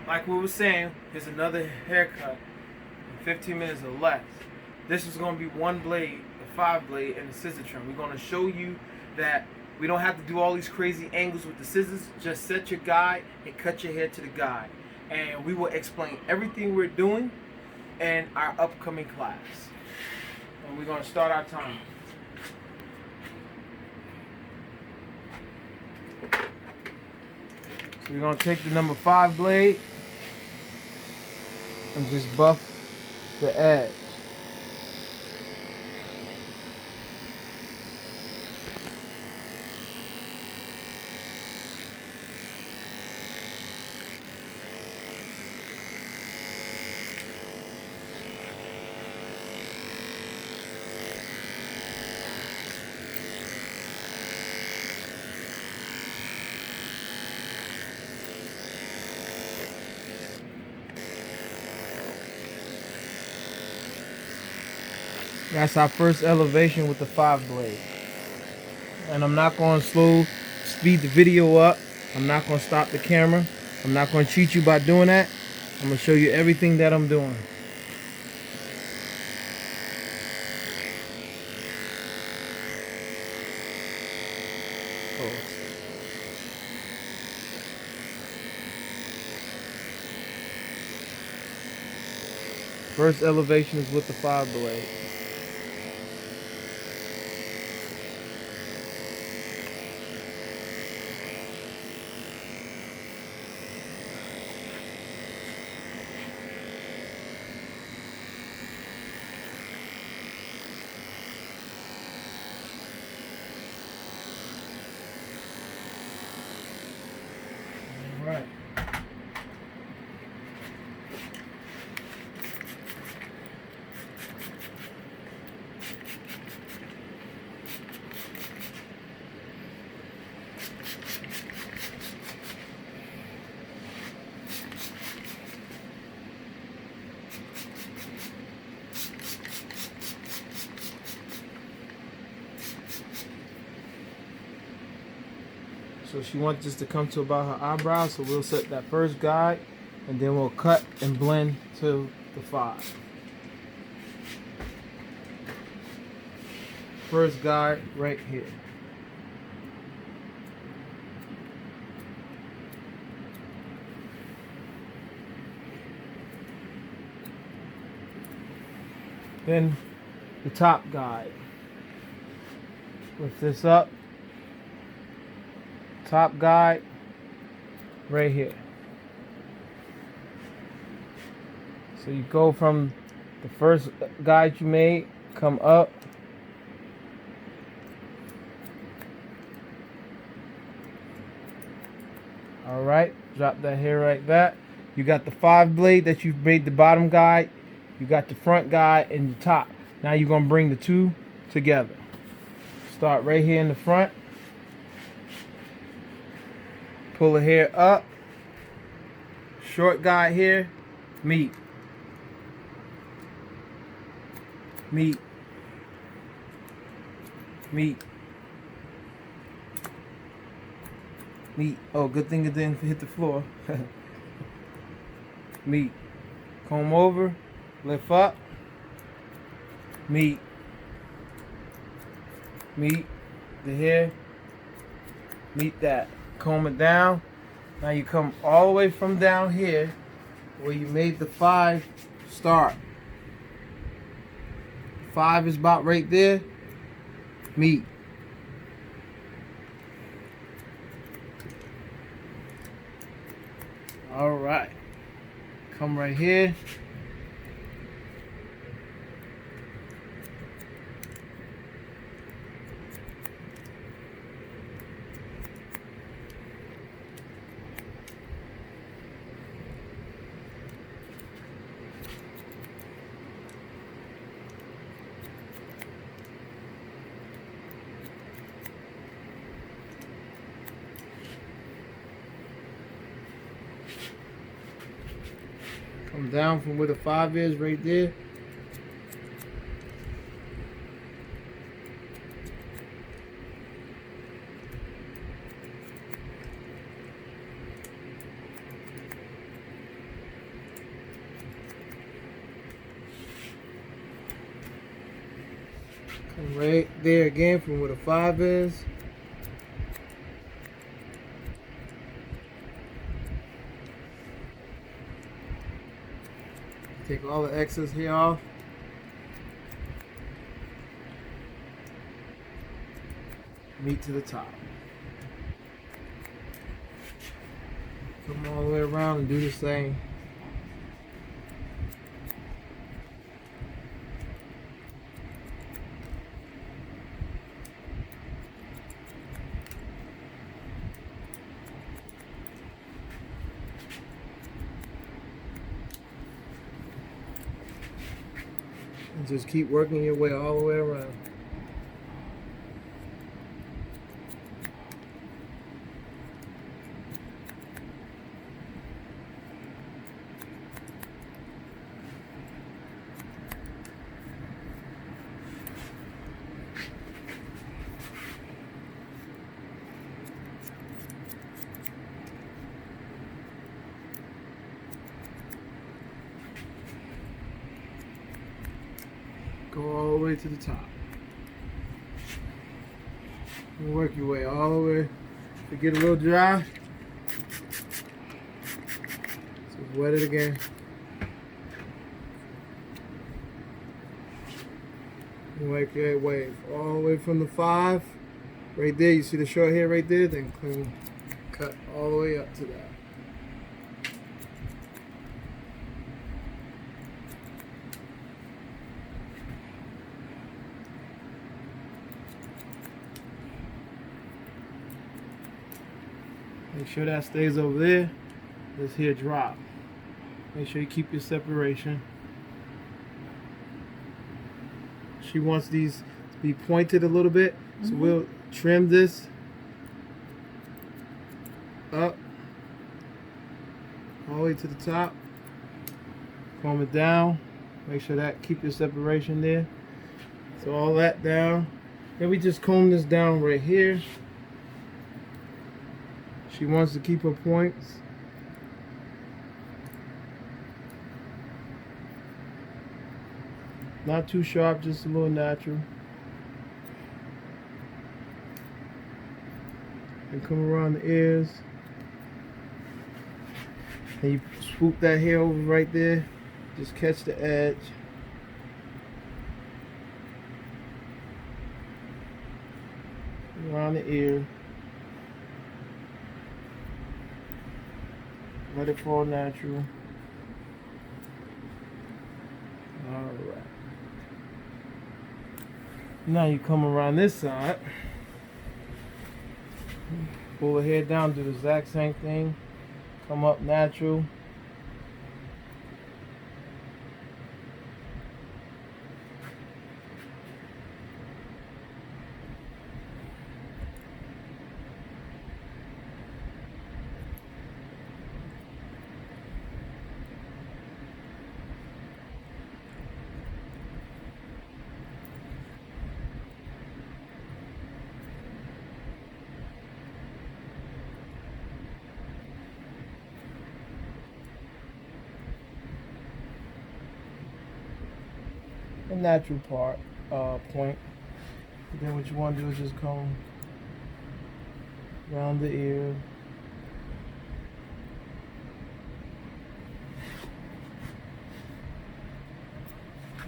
like we were saying, here's another haircut in 15 minutes or less. This is going to be one blade, a 5 blade, and a scissor trim. We're going to show you that we don't have to do all these crazy angles with the scissors. Just set your guide and cut your hair to the guide. And we will explain everything we're doing in our upcoming class. And we're going to start our time. So we're going to take the number 5 blade and just buff the edge. That's our first elevation with the 5 blade. And I'm not going to speed the video up. I'm not going to stop the camera. I'm not going to cheat you by doing that. I'm going to show you everything that I'm doing. First elevation is with the 5 blade. All right. So she wants this to come to about her eyebrows, so we'll set that first guide and then we'll cut and blend to the 5. First guide right here. Then the top guide. Lift this up. Top guide right here. So you go from the first guide you made, come up. All right, drop that hair right there. You got the 5 blade that you've made the bottom guide. You got the front guide and the top. Now you're gonna bring the two together. Start right here in the front. Pull the hair up. Short guide here. Meet. Meet. Meet. Meet. Oh, good thing it didn't hit the floor. Meet. Comb over. Lift up. Meet. Meet. The hair. Meet that. Comb it down. Now you come all the way from down here where you made the 5 start. 5 is about right there. Meet. All right. Come right here. Come down from where the 5 is, right there. And right there again from where the 5 is. Take all the excess hair off. Meat to the top. Come all the way around and do the same. And just keep working your way all the way around. Go all the way to the top. And work your way all the way. If it get a little dry, just wet it again. And work your way all the way from the 5. Right there, you see the short hair right there? Then clean cut all the way up to that. Make sure that stays over there. This here drop. Make sure you keep your separation. She wants these to be pointed a little bit, so we'll trim this up all the way to the top. Comb it down. Make sure that keep your separation there. So all that down. Then we just comb this down right here. She wants to keep her points. Not too sharp, just a little natural. And come around the ears. And you swoop that hair over right there. Just catch the edge. Around the ear. Let it fall natural. Alright. Now you come around this side. Pull the hair down, do the exact same thing. Come up natural. The natural part, point. And then what you want to do is just come around the ear.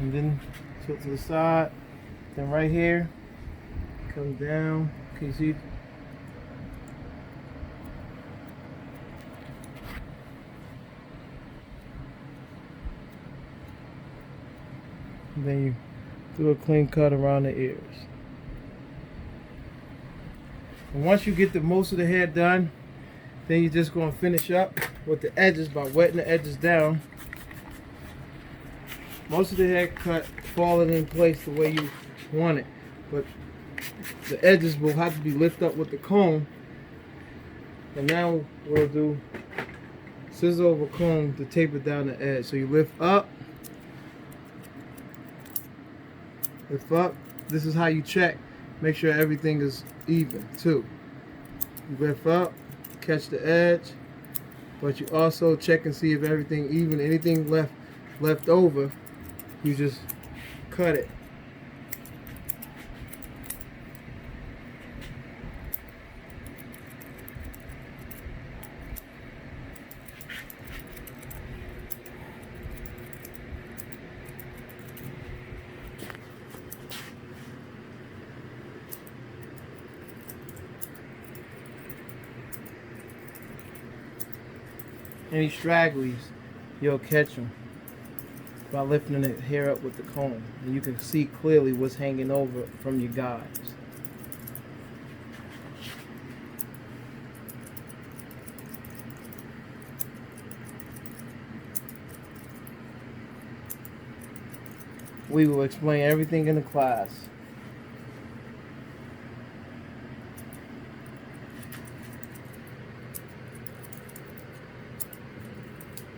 And then tilt to the side. Then right here, come down. Can you see? And then you do a clean cut around the ears. And once you get the most of the hair done, then you're just going to finish up with the edges by wetting the edges down. Most of the hair cut falling in place the way you want it, but the edges will have to be lifted up with the comb. And now we'll do scissors over comb to taper down the edge. So you lift up. Lift up. This is how you check. Make sure everything is even too. You lift up, catch the edge, but you also check and see if everything even. Anything left over, you just cut it. any stragglies, you'll catch them by lifting the hair up with the comb, and you can see clearly what's hanging over from your guides. We will explain everything in the class.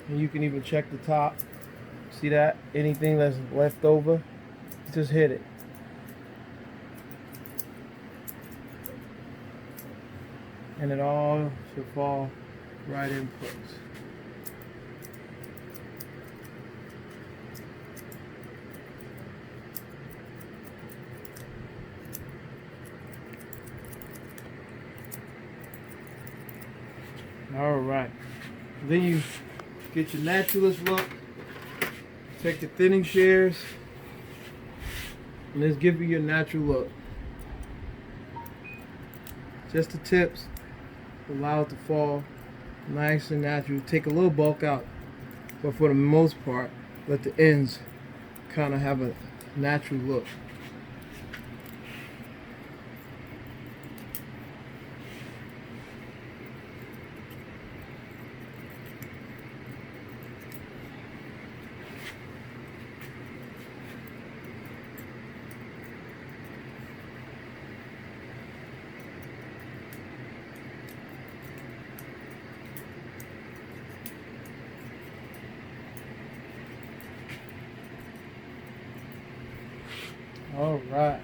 And you can even check the top. See that? Anything that's left over, just hit it. And it all should fall right in place. All right. Then you get your naturalist look. Take the thinning shears, and let's give you your natural look. Just the tips, allow it to fall nice and natural. Take a little bulk out, but for the most part, let the ends kind of have a natural look. All right.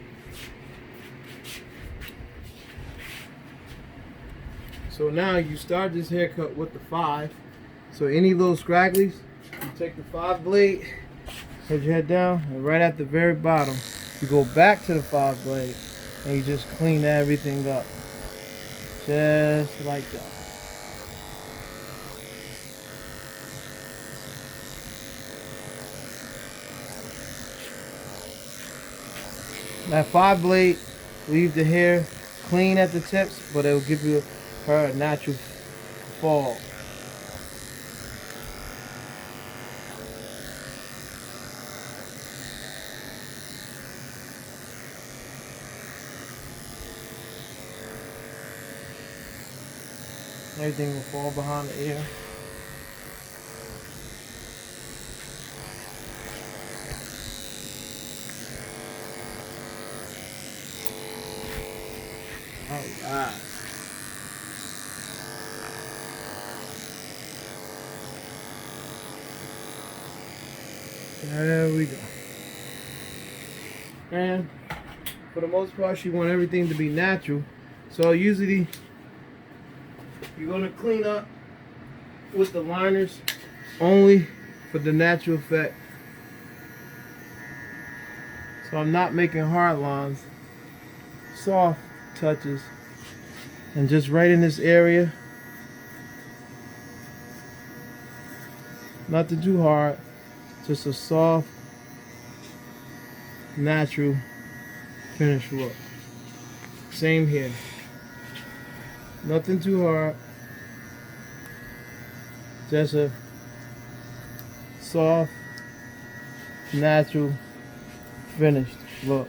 So now you start this haircut with the 5. So any little scragglies, you take the 5 blade, head your head down, and right at the very bottom, you go back to the 5 blade, and you just clean everything up. Just like that. That 5 blade, leave the hair clean at the tips, but it will give you her a natural fall. Everything will fall behind the ear. Alright. There we go. And for the most part, you want everything to be natural. So usually you're going to clean up with the liners only for the natural effect. So I'm not making hard lines, soft touches, and just right in this area. Nothing too hard, just a soft, natural finish look. Same here. Nothing too hard, just a soft, natural, finished look.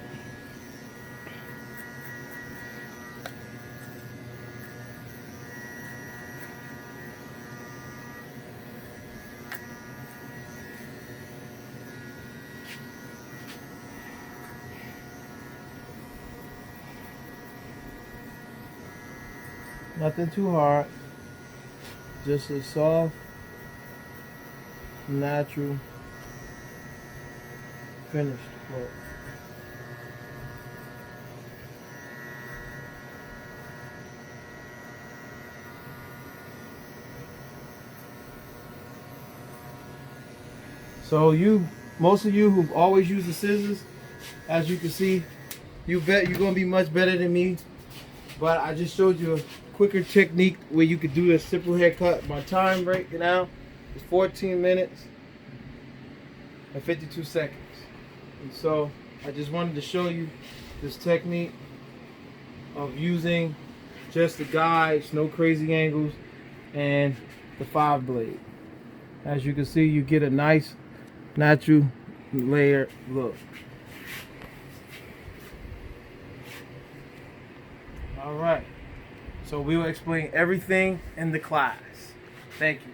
Nothing too hard, just a soft, natural, finished look. So most of you who've always used the scissors, as you can see, you bet you're gonna be much better than me. But I just showed you a quicker technique where you could do a simple haircut. My time right now is 14 minutes and 52 seconds. And so I just wanted to show you this technique of using just the guides, no crazy angles, and the 5 blade. As you can see, you get a nice natural layered look. All right. So we will explain everything in the class. Thank you.